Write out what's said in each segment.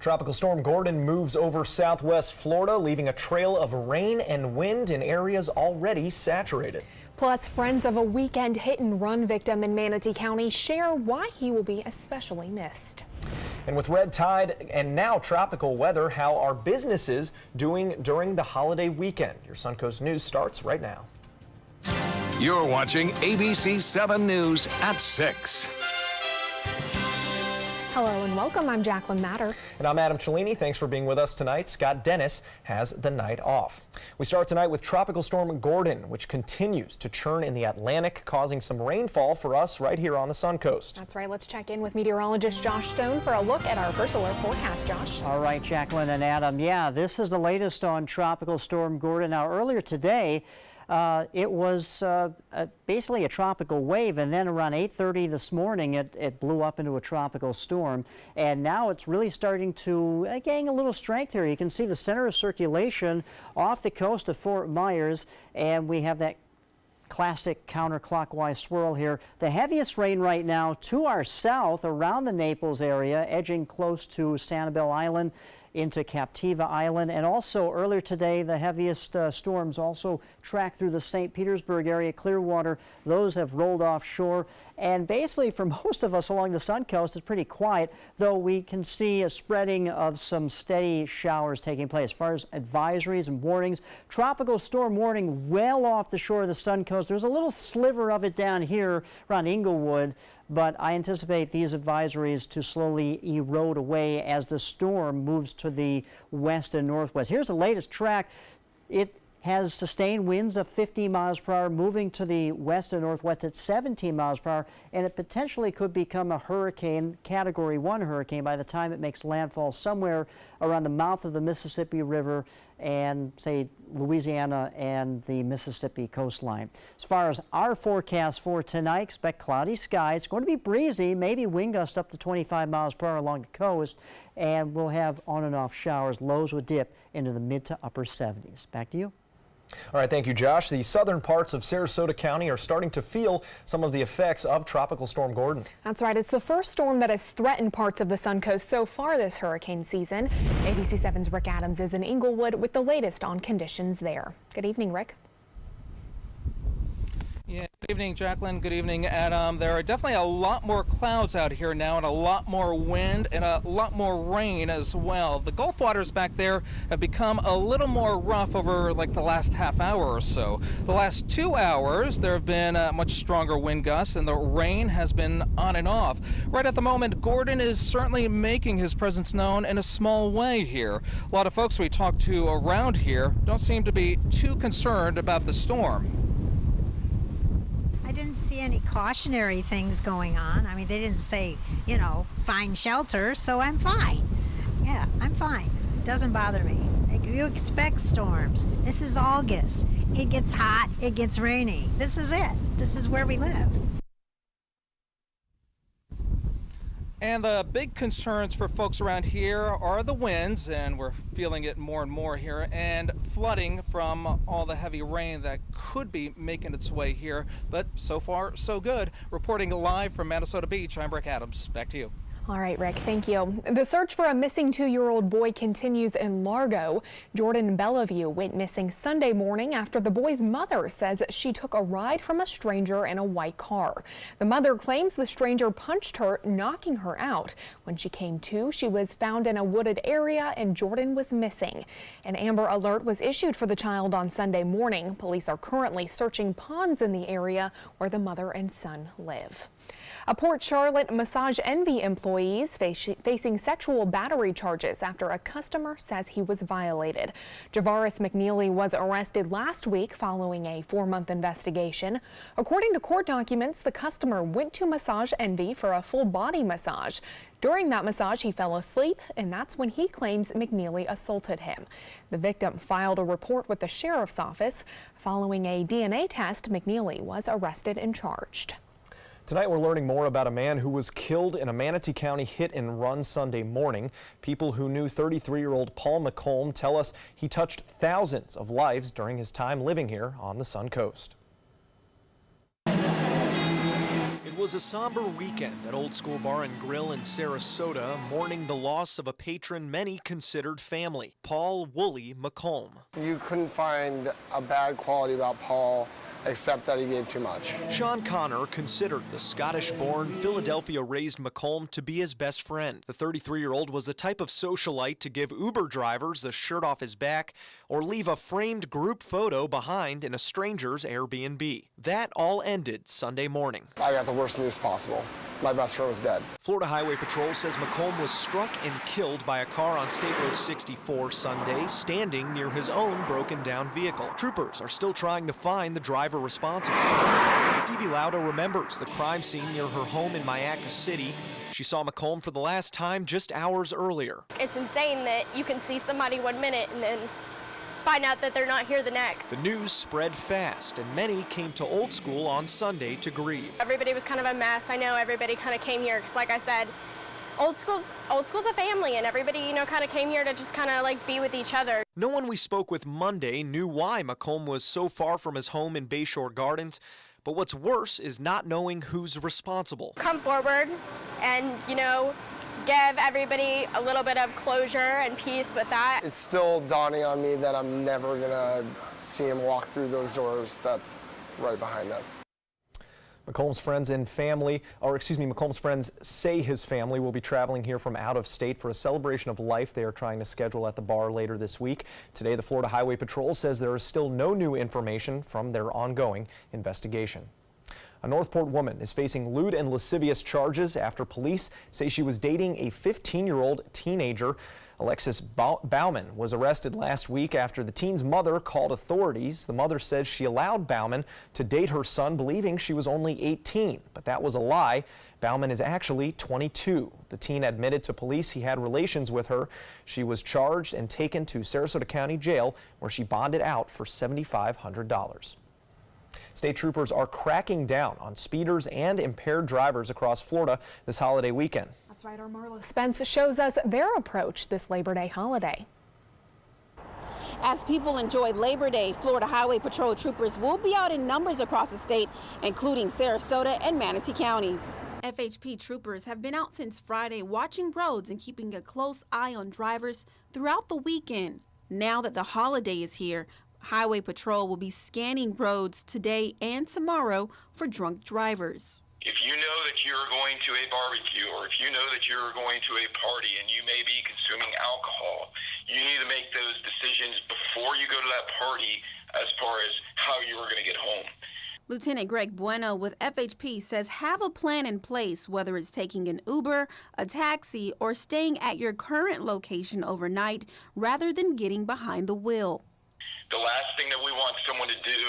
Tropical storm Gordon moves over southwest Florida, leaving a trail of rain and wind in areas already saturated. Plus, friends of a weekend hit-and-run victim in Manatee County share why he will be especially missed. And with red tide and now tropical weather, how are businesses doing during the holiday weekend? Your Suncoast News starts right now. You're watching ABC7 News at 6. Hello and welcome. I'm Jacqueline Matter. And I'm Adam Cellini. Thanks for being with us tonight. Scott Dennis has the night off. We start tonight with Tropical Storm Gordon, which continues to churn in the Atlantic, causing some rainfall for us right here on the Suncoast. That's right. Let's check in with meteorologist Josh Stone for a look at our first alert forecast. Josh. All right, Jacqueline and Adam. Yeah, this is the latest on Tropical Storm Gordon. Now, earlier today, it was basically a tropical wave, and then around 8:30 this morning it blew up into a tropical storm, and now it's really starting to gain a little strength here. You can see the center of circulation off the coast of Fort Myers, and we have that classic counterclockwise swirl here. The heaviest rain right now to our south around the Naples area, edging close to Sanibel Island into Captiva Island, and also earlier today the heaviest storms also tracked through the St. Petersburg area, Clearwater. Those have rolled offshore, and basically for most of us along the Suncoast it's pretty quiet, though we can see a spreading of some steady showers taking place. As far as advisories and warnings, tropical storm warning well off the shore of the Suncoast. There's a little sliver of it down here around Inglewood, but I anticipate these advisories to slowly erode away as the storm moves to the west and northwest. Here's the latest track. It has sustained winds of 50 miles per hour, moving to the west and northwest at 17 miles per hour, and it potentially could become a hurricane, Category 1 hurricane, by the time it makes landfall somewhere around the mouth of the Mississippi River and, say, Louisiana and the Mississippi coastline. As far as our forecast for tonight, expect cloudy skies. It's going to be breezy, maybe wind gusts up to 25 miles per hour along the coast, and we'll have on and off showers. Lows would dip into the mid to upper 70s. Back to you. All right, thank you, Josh. The southern parts of Sarasota County are starting to feel some of the effects of Tropical Storm Gordon. That's right. It's the first storm that has threatened parts of the Suncoast so far this hurricane season. ABC7's Rick Adams is in Inglewood with the latest on conditions there. Good evening, Rick. Yeah, good evening, Jacqueline. Good evening, Adam. There are definitely a lot more clouds out here now, and a lot more wind and a lot more rain as well. The Gulf waters back there have become a little more rough over like the last half hour or so. The last 2 hours there have been much stronger wind gusts, and the rain has been on and off. Right at the moment, Gordon is certainly making his presence known in a small way here. A lot of folks we talked to around here don't seem to be too concerned about the storm. I didn't see any cautionary things going on. I mean, they didn't say, you know, find shelter, so I'm fine. Yeah, I'm fine. It doesn't bother me. Like, you expect storms. This is August. It gets hot, it gets rainy. This is it. This is where we live. And the big concerns for folks around here are the winds, and we're feeling it more and more here, and flooding from all the heavy rain that could be making its way here. But so far, so good. Reporting live from Minnesota Beach, I'm Rick Adams. Back to you. All right, Rick, thank you. The search for a missing 2-year-old boy continues in Largo. Jordan Bellevue went missing Sunday morning after the boy's mother says she took a ride from a stranger in a white car. The mother claims the stranger punched her, knocking her out. When she came to, she was found in a wooded area and Jordan was missing. An Amber Alert was issued for the child on Sunday morning. Police are currently searching ponds in the area where the mother and son live. A Port Charlotte Massage Envy employee is facing sexual battery charges after a customer says he was violated. Javaris McNeely was arrested last week following a 4-month investigation. According to court documents, the customer went to Massage Envy for a full body massage. During that massage, he fell asleep, and that's when he claims McNeely assaulted him. The victim filed a report with the sheriff's office. Following a DNA test, McNeely was arrested and charged. Tonight we're learning more about a man who was killed in a Manatee County hit-and-run Sunday morning. People who knew 33-year-old Paul McComb tell us he touched thousands of lives during his time living here on the Suncoast. It was a somber weekend at Old School Bar and Grill in Sarasota, mourning the loss of a patron many considered family, Paul "Wooly" McComb. You couldn't find a bad quality about Paul except that he gave too much. Sean Connor considered the Scottish-born, Philadelphia-raised McComb to be his best friend. The 33-year-old was the type of socialite to give Uber drivers the shirt off his back or leave a framed group photo behind in a stranger's Airbnb. That all ended Sunday morning. I got the worst news possible. My best friend was dead. Florida Highway Patrol says McComb was struck and killed by a car on State Road 64 Sunday, standing near his own broken-down vehicle. Troopers are still trying to find the driver responsible. Stevie Lauda remembers the crime scene near her home in Mayaca City. She saw McComb for the last time just hours earlier. It's insane that you can see somebody 1 minute and then find out that they're not here the next. The news spread fast, and many came to Old School on Sunday to grieve. Everybody was kind of a mess. I know everybody kind of came here because, like I said, Old School's a family, and everybody, you know, kind of came here to just kind of like be with each other. No one we spoke with Monday knew why McComb was so far from his home in Bayshore Gardens, but what's worse is not knowing who's responsible. Come forward and, you know, give everybody a little bit of closure and peace with that. It's still dawning on me that I'm never gonna see him walk through those doors that's right behind us. McComb's friends say his family will be traveling here from out of state for a celebration of life they are trying to schedule at the bar later this week. Today, the Florida Highway Patrol says there is still no new information from their ongoing investigation. A Northport woman is facing lewd and lascivious charges after police say she was dating a 15-year-old teenager. Alexis Bauman was arrested last week after the teen's mother called authorities. The mother says she allowed Bauman to date her son, believing she was only 18, but that was a lie. Bauman is actually 22. The teen admitted to police he had relations with her. She was charged and taken to Sarasota County Jail, where she bonded out for $7,500. State troopers are cracking down on speeders and impaired drivers across Florida this holiday weekend. That's right, our Marla Spence shows us their approach this Labor Day holiday. As people enjoy Labor Day, Florida Highway Patrol troopers will be out in numbers across the state, including Sarasota and Manatee counties. FHP troopers have been out since Friday watching roads and keeping a close eye on drivers throughout the weekend. Now that the holiday is here, Highway Patrol will be scanning roads today and tomorrow for drunk drivers. If you know that you're going to a barbecue, or if you know that you're going to a party and you may be consuming alcohol, you need to make those decisions before you go to that party as far as how you are going to get home. Lieutenant Greg Bueno with FHP says have a plan in place, whether it's taking an Uber, a taxi, or staying at your current location overnight rather than getting behind the wheel. The last thing that we want someone to do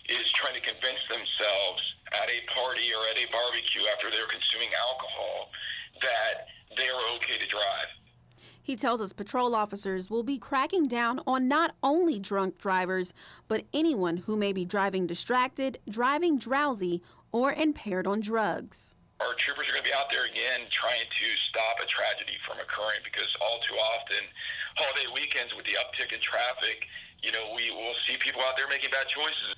is trying to convince themselves at a party or at a barbecue after they're consuming alcohol that they're okay to drive. He tells us patrol officers will be cracking down on not only drunk drivers, but anyone who may be driving distracted, driving drowsy, or impaired on drugs. Our troopers are going to be out there again trying to stop a tragedy from occurring, because all too often, holiday weekends with the uptick in traffic, you know, we will see people out there making bad choices.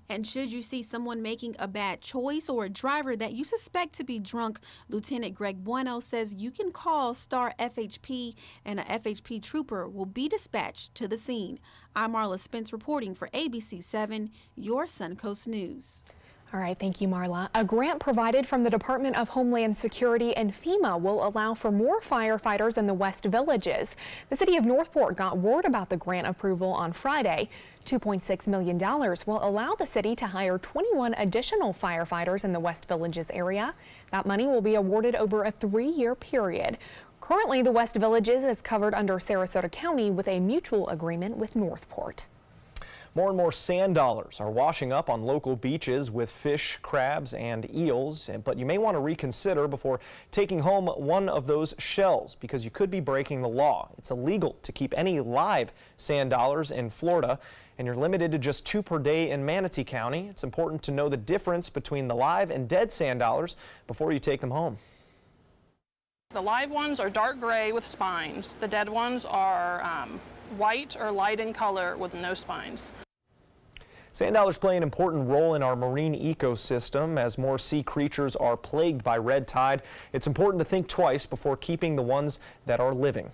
And should you see someone making a bad choice or a driver that you suspect to be drunk, Lieutenant Greg Bueno says you can call Star FHP and a FHP trooper will be dispatched to the scene. I'm Marla Spence reporting for ABC7, your Suncoast News. All right, thank you, Marla. A grant provided from the Department of Homeland Security and FEMA will allow for more firefighters in the West Villages. The city of Northport got word about the grant approval on Friday. $2.6 million will allow the city to hire 21 additional firefighters in the West Villages area. That money will be awarded over a 3-year period. Currently, the West Villages is covered under Sarasota County with a mutual agreement with Northport. More and more sand dollars are washing up on local beaches with fish, crabs, and eels, but you may want to reconsider before taking home one of those shells, because you could be breaking the law. It's illegal to keep any live sand dollars in Florida, and you're limited to just 2 per day in Manatee County. It's important to know the difference between the live and dead sand dollars before you take them home. The live ones are dark gray with spines. The dead ones are white or light in color with no spines. Sand dollars play an important role in our marine ecosystem. As more sea creatures are plagued by red tide, it's important to think twice before keeping the ones that are living.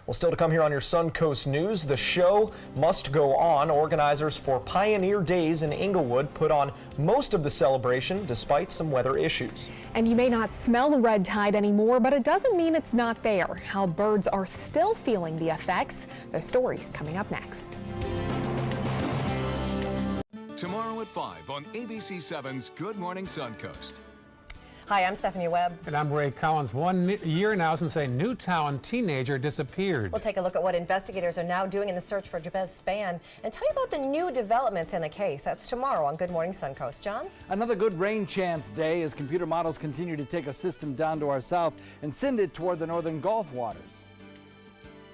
Well, still to come here on your Suncoast News, the show must go on. Organizers for Pioneer Days in Inglewood put on most of the celebration despite some weather issues. And you may not smell the red tide anymore, but it doesn't mean it's not there. How birds are still feeling the effects. Those stories coming up next. Tomorrow at 5 on ABC7's Good Morning Suncoast. Hi, I'm Stephanie Webb. And I'm Ray Collins. 1 year now since a Newtown teenager disappeared. We'll take a look at what investigators are now doing in the search for Jabez Spann and tell you about the new developments in the case. That's tomorrow on Good Morning Suncoast. John? Another good rain chance day as computer models continue to take a system down to our south and send it toward the northern Gulf waters.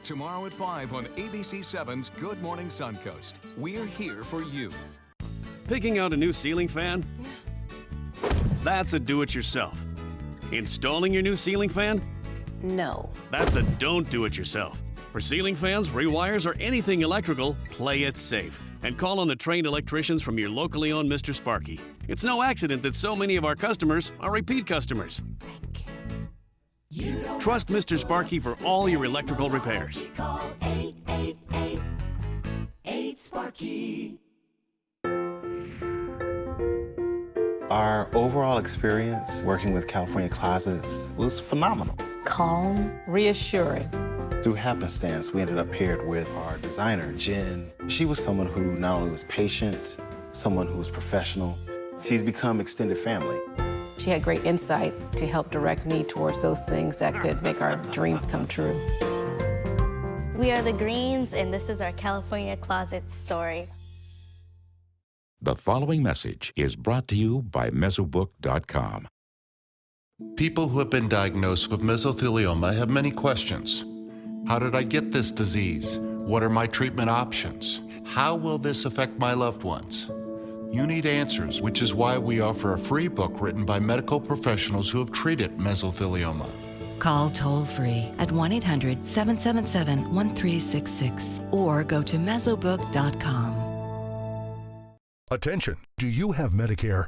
Tomorrow at 5 on ABC7's Good Morning Suncoast. We're here for you. Picking out a new ceiling fan? That's a do-it-yourself. Installing your new ceiling fan? No. That's a don't do-it-yourself. For ceiling fans, rewires, or anything electrical, play it safe. And call on the trained electricians from your locally owned Mr. Sparky. It's no accident that so many of our customers are repeat customers. Trust Mr. Sparky for all your electrical repairs. Call 888-8-SPARKY. Our overall experience working with California Closets was phenomenal. Calm, reassuring. Through happenstance, we ended up paired with our designer, Jen. She was someone who not only was patient, someone who was professional. She's become extended family. She had great insight to help direct me towards those things that could make our dreams come true. We are the Greens, and this is our California Closet story. The following message is brought to you by Mesobook.com. People who have been diagnosed with mesothelioma have many questions. How did I get this disease? What are my treatment options? How will this affect my loved ones? You need answers, which is why we offer a free book written by medical professionals who have treated mesothelioma. Call toll-free at 1-800-777-1366 or go to Mesobook.com. Attention! Do you have Medicare?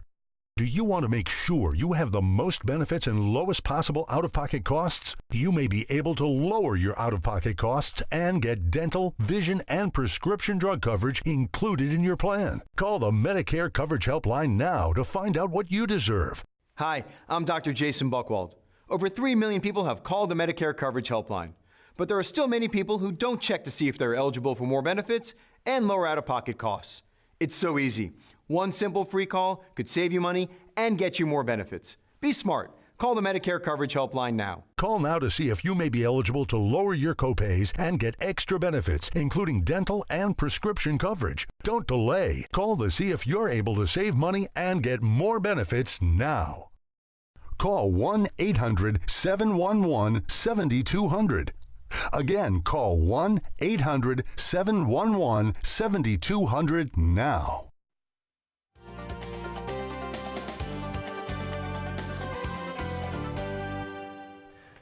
Do you want to make sure you have the most benefits and lowest possible out-of-pocket costs? You may be able to lower your out-of-pocket costs and get dental, vision, and prescription drug coverage included in your plan. Call the Medicare Coverage Helpline now to find out what you deserve. Hi, I'm Dr. Jason Buchwald. Over 3 million people have called the Medicare Coverage Helpline, but there are still many people who don't check to see if they're eligible for more benefits and lower out-of-pocket costs. It's so easy. One simple free call could save you money and get you more benefits. Be smart. Call the Medicare Coverage Helpline now. Call now to see if you may be eligible to lower your copays and get extra benefits, including dental and prescription coverage. Don't delay. Call to see if you're able to save money and get more benefits now. Call 1-800-711-7200. Again, call 1-800-711-7200 now.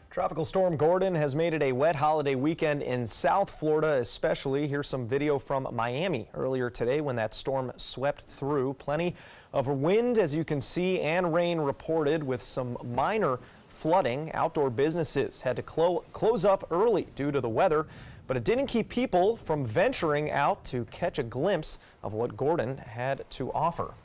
Tropical Storm Gordon has made it a wet holiday weekend in South Florida, especially. Here's some video from Miami earlier today when that storm swept through. Plenty of wind, as you can see, and rain reported with some minor flooding. Outdoor businesses had to close up early due to the weather, but it didn't keep people from venturing out to catch a glimpse of what Gordon had to offer.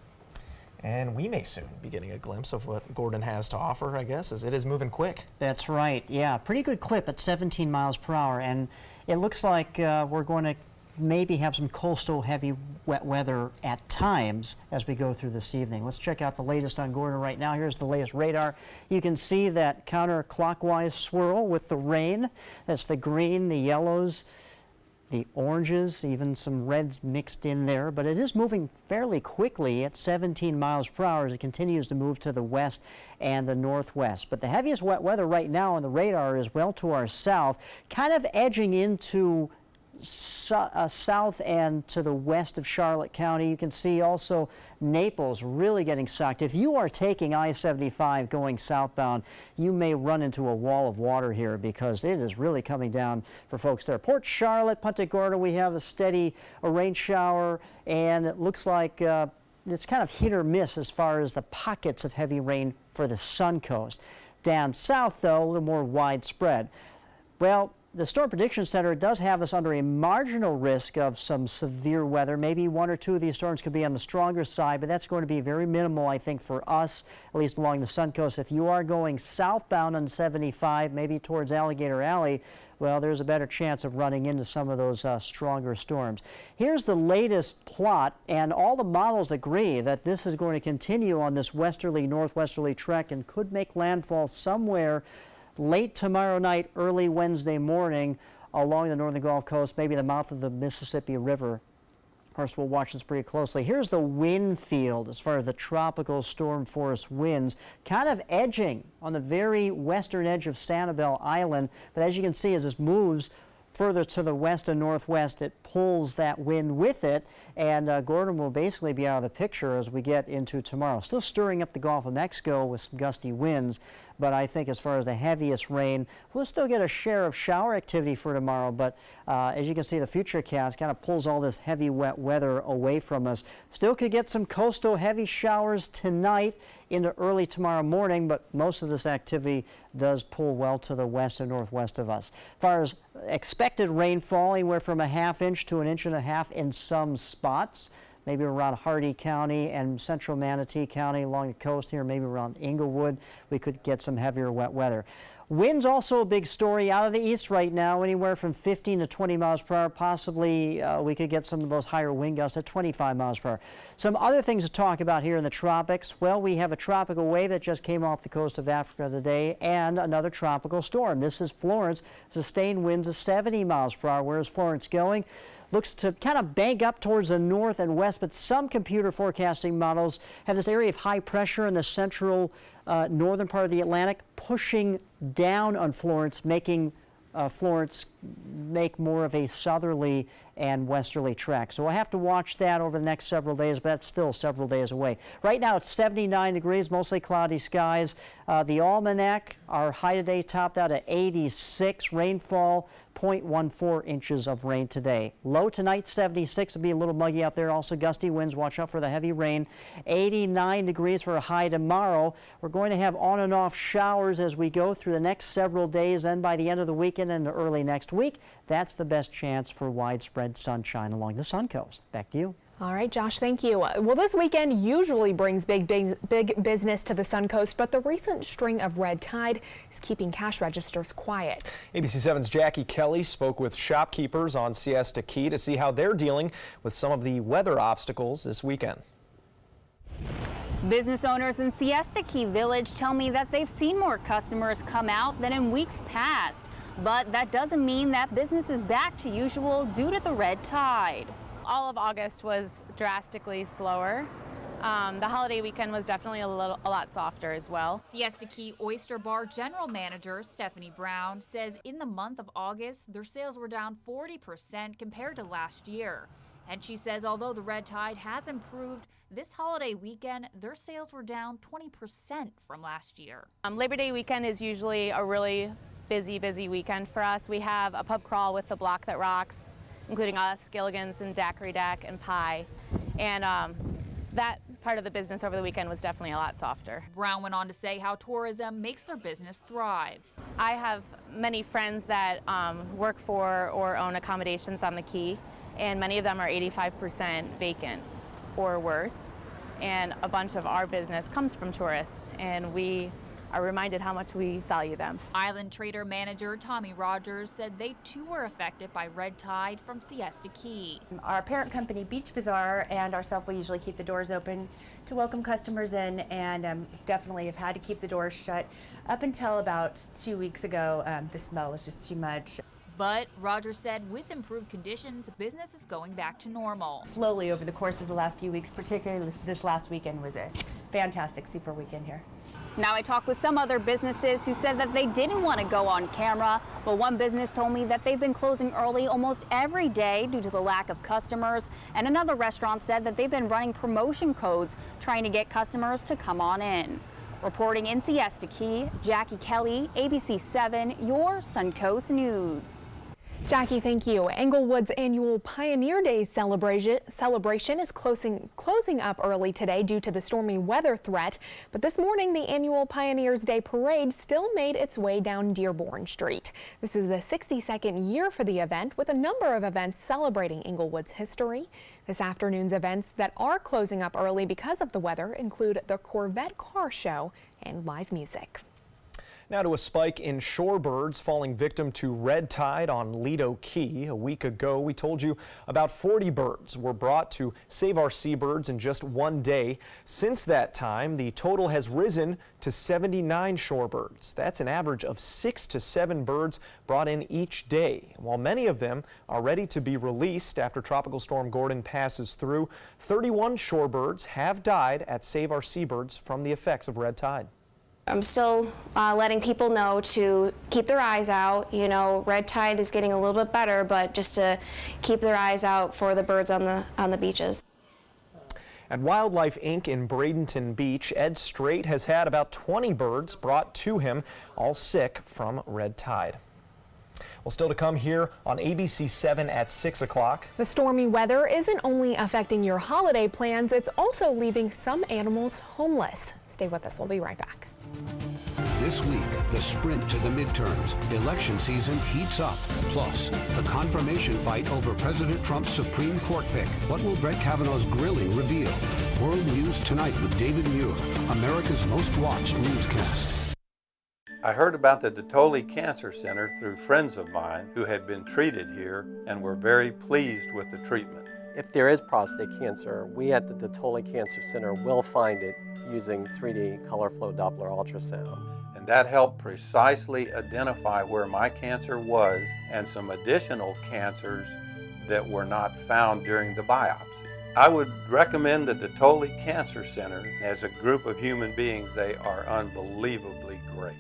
And we may soon be getting a glimpse of what Gordon has to offer, I guess, as it is moving quick. That's right. Yeah, pretty good clip at 17 miles per hour. And it looks like we're going to maybe have some coastal heavy wet weather at times as we go through this evening. Let's check out the latest on Gordon right now. Here's the latest radar. You can see that counterclockwise swirl with the rain. That's the green, the yellows, the oranges, even some reds mixed in there, but it is moving fairly quickly at 17 miles per hour as it continues to move to the west and the northwest. But the heaviest wet weather right now on the radar is well to our south, kind of edging into south and to the west of Charlotte County. You can see also Naples really getting socked. If you are taking I-75 going southbound, you may run into a wall of water here because it is really coming down for folks there. Port Charlotte, Punta Gorda, we have a steady rain shower, and it looks like it's kind of hit or miss as far as the pockets of heavy rain for the Suncoast. Down south, though, a little more widespread. Well, the Storm Prediction Center does have us under a marginal risk of some severe weather. Maybe one or two of these storms could be on the stronger side, but that's going to be very minimal, I think, for us, at least along the Suncoast. If you are going southbound on 75, maybe towards Alligator Alley, well, there's a better chance of running into some of those stronger storms. Here's the latest plot, and all the models agree that this is going to continue on this westerly, northwesterly trek and could make landfall somewhere late tomorrow night, early Wednesday morning along the northern Gulf Coast, maybe the mouth of the Mississippi River. Of course, we'll watch this pretty closely. Here's the wind field as far as the tropical storm force winds, kind of edging on the very western edge of Sanibel Island. But as you can see, as this moves further to the west and northwest, it pulls that wind with it, and Gordon will basically be out of the picture as we get into tomorrow. Still stirring up the Gulf of Mexico with some gusty winds, but I think as far as the heaviest rain, we'll still get a share of shower activity for tomorrow, but as you can see, the futurecast kind of pulls all this heavy wet weather away from us. Still could get some coastal heavy showers tonight into early tomorrow morning, but most of this activity does pull well to the west and northwest of us. As far as expected rainfall, anywhere from 1/2 inch to 1.5 inches in some spots, maybe around Hardee County and central Manatee County along the coast here, maybe around Inglewood, we could get some heavier wet weather. Winds also a big story out of the east right now, anywhere from 15 to 20 miles per hour. Possibly we could get some of those higher wind gusts at 25 miles per hour. Some other things to talk about here in the tropics. Well, we have a tropical wave that just came off the coast of Africa today and another tropical storm. This is Florence. Sustained winds of 70 miles per hour. Where's Florence going? Looks to kind of bank up towards the north and west, but some computer forecasting models have this area of high pressure in the central northern part of the Atlantic pushing down on Florence, making Florence make more of a southerly and westerly track. So we'll have to watch that over the next several days, but that's still several days away. Right now it's 79 degrees, mostly cloudy skies. The almanac, our high today topped out at 86. Rainfall, 0.14 inches of rain today. Low tonight, 76. It'll be a little muggy out there. Also gusty winds. Watch out for the heavy rain. 89 degrees for a high tomorrow. We're going to have on and off showers as we go through the next several days, and by the end of the weekend and early next week, that's the best chance for widespread sunshine along the Suncoast. Back to you. All right, Josh, thank you. Well, this weekend usually brings big business to the Suncoast, but the recent string of red tide is keeping cash registers quiet. ABC7's Jackie Kelly spoke with shopkeepers on Siesta Key to see how they're dealing with some of the weather obstacles this weekend. Business owners in Siesta Key Village tell me that they've seen more customers come out than in weeks past, but that doesn't mean that business is back to usual due to the red tide. All of August was drastically slower. The holiday weekend was definitely a lot softer as well. Siesta Key Oyster Bar General Manager Stephanie Brown says in the month of August, their sales were down 40% compared to last year. And she says although the red tide has improved, this holiday weekend, their sales were down 20% from last year. Labor Day weekend is usually a really busy weekend for us. We have a pub crawl with the Block That Rocks, including us, Gilligan's and Daiquiri Deck and Pie. And that part of the business over the weekend was definitely a lot softer. Brown went on to say how tourism makes their business thrive. I have many friends that work for or own accommodations on the Key, and many of them are 85% vacant or worse. And a bunch of our business comes from tourists, and we are reminded how much we value them. Island Trader Manager Tommy Rogers said they too were affected by red tide from Siesta Key. Our parent company Beach Bazaar and ourselves will usually keep the doors open to welcome customers in, and definitely have had to keep the doors shut. Up until about 2 weeks ago, the smell was just too much. But Rogers said with improved conditions, business is going back to normal. Slowly over the course of the last few weeks, particularly this last weekend was a fantastic super weekend here. Now I talked with some other businesses who said that they didn't want to go on camera, but one business told me that they've been closing early almost every day due to the lack of customers, and another restaurant said that they've been running promotion codes trying to get customers to come on in. Reporting in Siesta Key, Jackie Kelly, ABC7, your Suncoast News. Jackie, thank you. Englewood's annual Pioneer Days celebration is closing up early today due to the stormy weather threat. But this morning, the annual Pioneers Day parade still made its way down Dearborn Street. This is the 62nd year for the event, with a number of events celebrating Englewood's history. This afternoon's events that are closing up early because of the weather include the Corvette Car Show and live music. Now to a spike in shorebirds falling victim to red tide on Lido Key. A week ago, we told you about 40 birds were brought to save our seabirds in just one day. Since that time, the total has risen to 79 shorebirds. That's an average of 6 to 7 birds brought in each day. While many of them are ready to be released after Tropical Storm Gordon passes through, 31 shorebirds have died at Save Our Seabirds from the effects of red tide. I'm still letting people know to keep their eyes out. You know, red tide is getting a little bit better, but just to keep their eyes out for the birds on the beaches. At Wildlife Inc. in Bradenton Beach, Ed Strait has had about 20 birds brought to him, all sick from red tide. Well, still to come here on ABC7 at 6 o'clock. The stormy weather isn't only affecting your holiday plans, it's also leaving some animals homeless. Stay with us. We'll be right back. This week, the sprint to the midterms. Election season heats up. Plus, the confirmation fight over President Trump's Supreme Court pick. What will Brett Kavanaugh's grilling reveal? World News Tonight with David Muir, America's most watched newscast. I heard about the Dotoli Cancer Center through friends of mine who had been treated here and were very pleased with the treatment. If there is prostate cancer, we at the Dotoli Cancer Center will find it using 3D color flow Doppler ultrasound. And that helped precisely identify where my cancer was and some additional cancers that were not found during the biopsy. I would recommend the Dotoli Cancer Center. As a group of human beings, they are unbelievably great.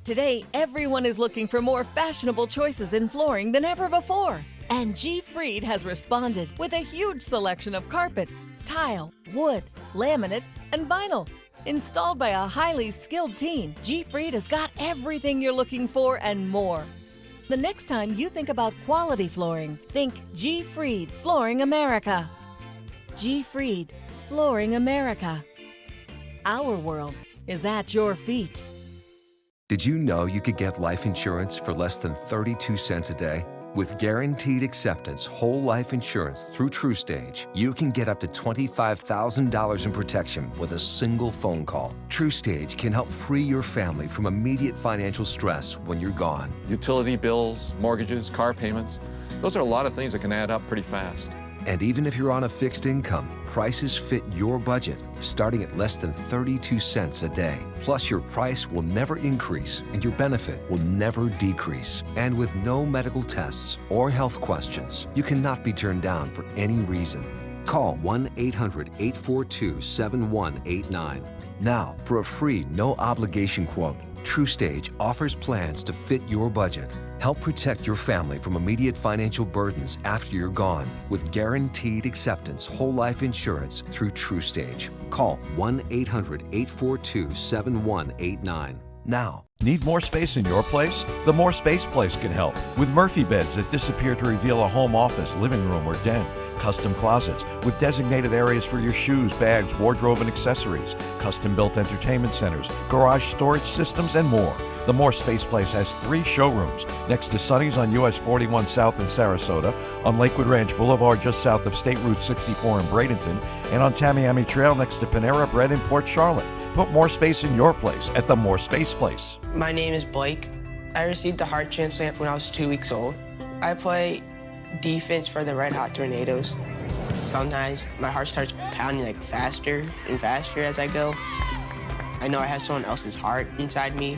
Today, everyone is looking for more fashionable choices in flooring than ever before. And G. Fried has responded with a huge selection of carpets, tile, wood, laminate, and vinyl. Installed by a highly skilled team, G. Fried has got everything you're looking for and more. The next time you think about quality flooring, think G. Fried Flooring America. G. Fried Flooring America. Our world is at your feet. Did you know you could get life insurance for less than 32 cents a day? With Guaranteed Acceptance whole life insurance through TrueStage, you can get up to $25,000 in protection with a single phone call. TrueStage can help free your family from immediate financial stress when you're gone. Utility bills, mortgages, car payments, those are a lot of things that can add up pretty fast. And even if you're on a fixed income, prices fit your budget, starting at less than 32 cents a day. Plus, your price will never increase and your benefit will never decrease. And with no medical tests or health questions, you cannot be turned down for any reason. Call 1-800-842-7189. Now, for a free, no-obligation quote, TrueStage offers plans to fit your budget. Help protect your family from immediate financial burdens after you're gone with Guaranteed Acceptance whole life insurance through TrueStage. Call 1-800-842-7189 now. Need more space in your place? The More Space Place can help with Murphy beds that disappear to reveal a home office, living room, or den. Custom closets with designated areas for your shoes, bags, wardrobe, and accessories. Custom-built entertainment centers, garage storage systems, and more. The More Space Place has 3 showrooms next to Sonny's on US 41 South in Sarasota, on Lakewood Ranch Boulevard just south of State Route 64 in Bradenton, and on Tamiami Trail next to Panera Bread in Port Charlotte. Put more space in your place at the More Space Place. My name is Blake. I received a heart transplant when I was 2 weeks old. I play defense for the Red Hot Tornadoes. Sometimes my heart starts pounding like faster and faster as I go. I know I have someone else's heart inside me.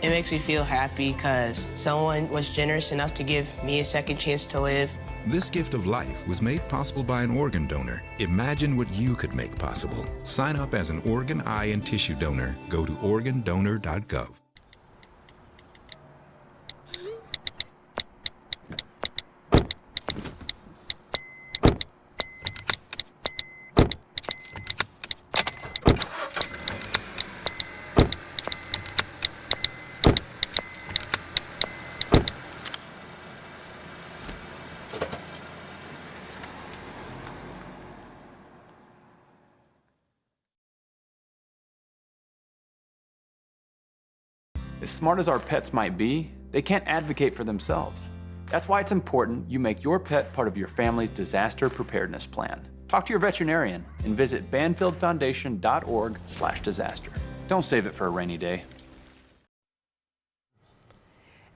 It makes me feel happy because someone was generous enough to give me a second chance to live. This gift of life was made possible by an organ donor. Imagine what you could make possible. Sign up as an organ, eye, and tissue donor. Go to organdonor.gov. As smart as our pets might be, they can't advocate for themselves. That's why it's important you make your pet part of your family's disaster preparedness plan. Talk to your veterinarian and visit banfieldfoundation.org/disaster. Don't save it for a rainy day.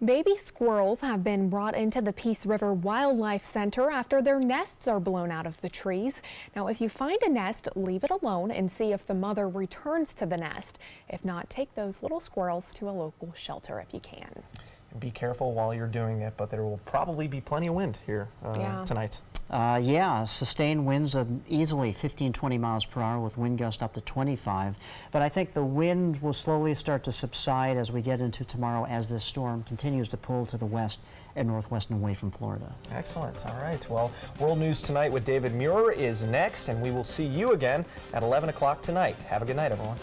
Baby squirrels have been brought into the Peace River Wildlife Center after their nests are blown out of the trees. Now, if you find a nest, leave it alone and see if the mother returns to the nest. If not, take those little squirrels to a local shelter if you can. Be careful while you're doing it, but there will probably be plenty of wind here tonight. Yeah, sustained winds of easily 15-20 miles per hour with wind gusts up to 25. But I think the wind will slowly start to subside as we get into tomorrow as this storm continues to pull to the west and northwest and away from Florida. Excellent. All right. Well, World News Tonight with David Muir is next, and we will see you again at 11 o'clock tonight. Have a good night, everyone.